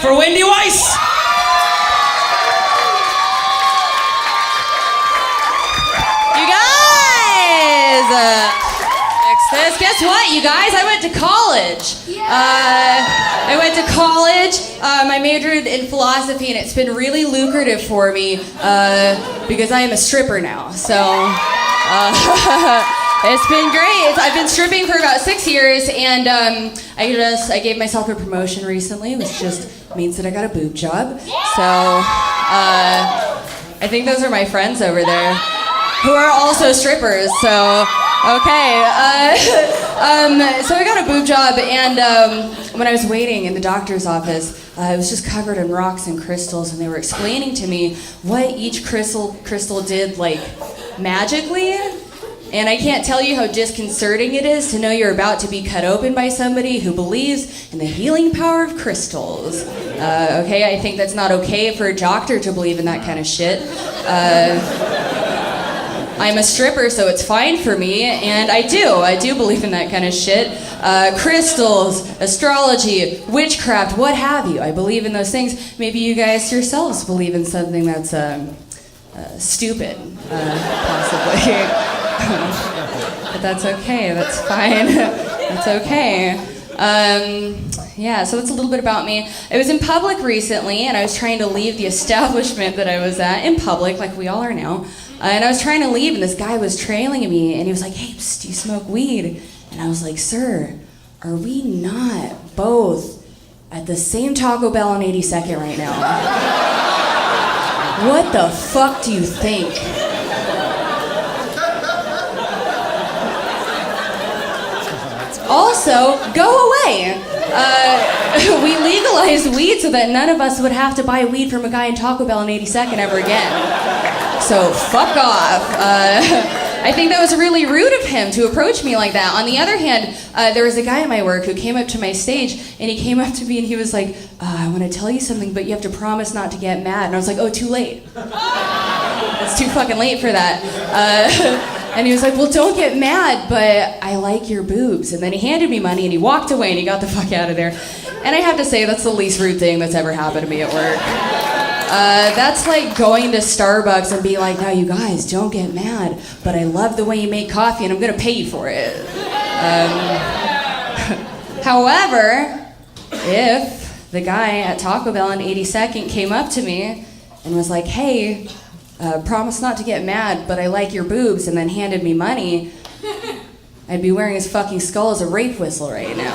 for Wendy Weiss. You guys, guess what, you guys? I went to college. I went to college. I majored in philosophy, and it's been really lucrative for me because I am a stripper now. So it's been great. I've been stripping for about 6 years, and I gave myself a promotion recently, which just means that I got a boob job. So I think those are my friends over there who are also strippers. So. Okay, so I got a boob job, and when I was waiting in the doctor's office, it was just covered in rocks and crystals, and they were explaining to me what each crystal did, like, magically. And I can't tell you how disconcerting it is to know you're about to be cut open by somebody who believes in the healing power of crystals. Okay, I think that's not okay for a doctor to believe in that kind of shit. I'm a stripper, so it's fine for me, and I do believe in that kind of shit. Crystals, astrology, witchcraft, what have you. I believe in those things. Maybe you guys yourselves believe in something that's stupid, possibly. But that's okay, that's fine. That's okay. Yeah, so that's a little bit about me. I was in public recently, and I was trying to leave the establishment that I was at in public, like we all are now. And I was trying to leave, and this guy was trailing me, and he was like, "Hey, psst, do you smoke weed?" And I was like, "Sir, are we not both at the same Taco Bell on 82nd right now? What the fuck do you think?" Also, go away. We legalized weed so that none of us would have to buy weed from a guy in Taco Bell on 82nd ever again. So fuck off. I think that was really rude of him to approach me like that. On the other hand, there was a guy at my work who came up to my stage, and he came up to me and he was like, "I want to tell you something, but you have to promise not to get mad." And I was like, "Oh, too late. It's too fucking late for that." And he was like, "Well, don't get mad, but I like your boobs." And then he handed me money and he walked away and he got the fuck out of there. And I have to say, that's the least rude thing that's ever happened to me at work. That's like going to Starbucks and be like, "Now you guys, don't get mad, but I love the way you make coffee and I'm gonna pay you for it." However, if the guy at Taco Bell on 82nd came up to me and was like, "Hey, promise not to get mad, but I like your boobs," and then handed me money, I'd be wearing his fucking skull as a rape whistle right now.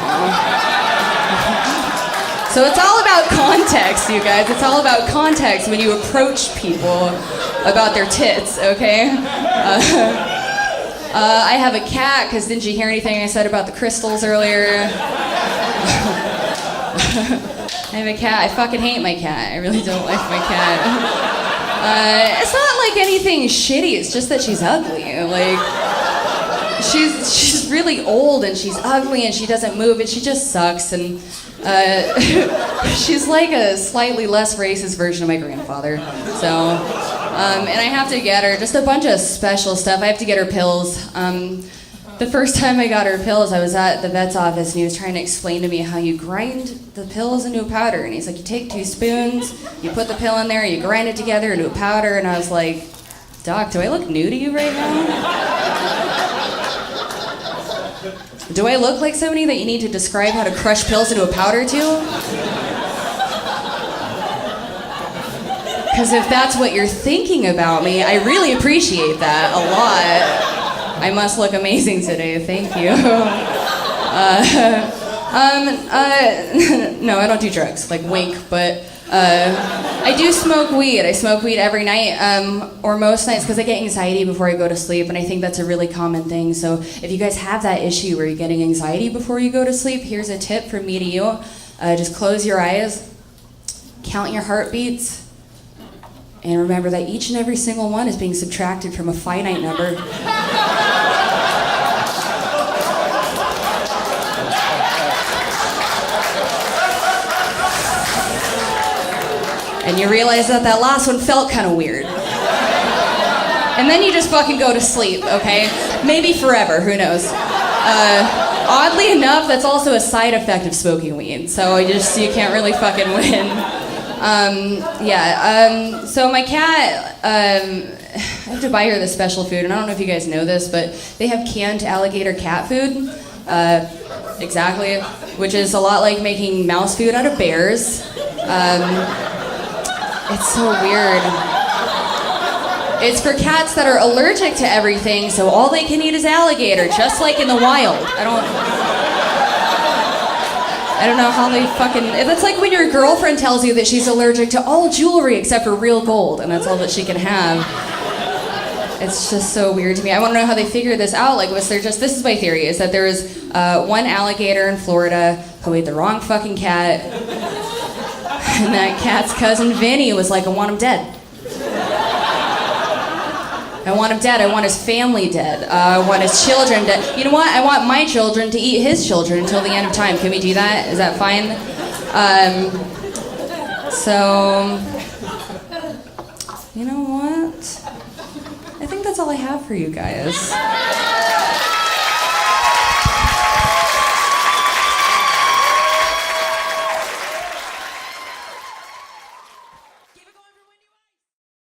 So it's all about context, you guys. It's all about context when you approach people about their tits, okay? I have a cat, because didn't you hear anything I said about the crystals earlier? I have a cat. I fucking hate my cat. I really don't like my cat. It's not like anything shitty, it's just that she's ugly. Like, she's really old and she's ugly and she doesn't move and she just sucks, and she's like a slightly less racist version of my grandfather. So, and I have to get her just a bunch of special stuff. I have to get her pills. The first time I got her pills, I was at the vet's office and he was trying to explain to me how you grind the pills into a powder. And he's like, "You take 2 spoons, you put the pill in there, you grind it together into a powder." And I was like, "Doc, do I look new to you right now? Do I look like somebody that you need to describe how to crush pills into a powder to?" Because if that's what you're thinking about me, I really appreciate that a lot. I must look amazing today, thank you. No, I don't do drugs, like wink, but I do smoke weed. I smoke weed every night, or most nights, because I get anxiety before I go to sleep, and I think that's a really common thing. So if you guys have that issue where you're getting anxiety before you go to sleep, here's a tip from me to you. Just close your eyes, count your heartbeats, and remember that each and every single one is being subtracted from a finite number. And you realize that that last one felt kind of weird. And then you just fucking go to sleep, okay? Maybe forever, who knows? Oddly enough, that's also a side effect of smoking weed. So you can't really fucking win. So my cat, I have to buy her this special food, and I don't know if you guys know this, but they have canned alligator cat food. Exactly, which is a lot like making mouse food out of bears. It's so weird. It's for cats that are allergic to everything, so all they can eat is alligator, just like in the wild. I don't know how they fucking... It's like when your girlfriend tells you that she's allergic to all jewelry except for real gold, and that's all that she can have. It's just so weird to me. I want to know how they figured this out. Like, was there just... This is my theory, is that there was one alligator in Florida who ate the wrong fucking cat, and that cat's cousin Vinny was like, I want him dead. I want him dead. I want his family dead. I want his children dead. You know what? I want my children to eat his children until the end of time. Can we do that? Is that fine? You know what? I think that's all I have for you guys.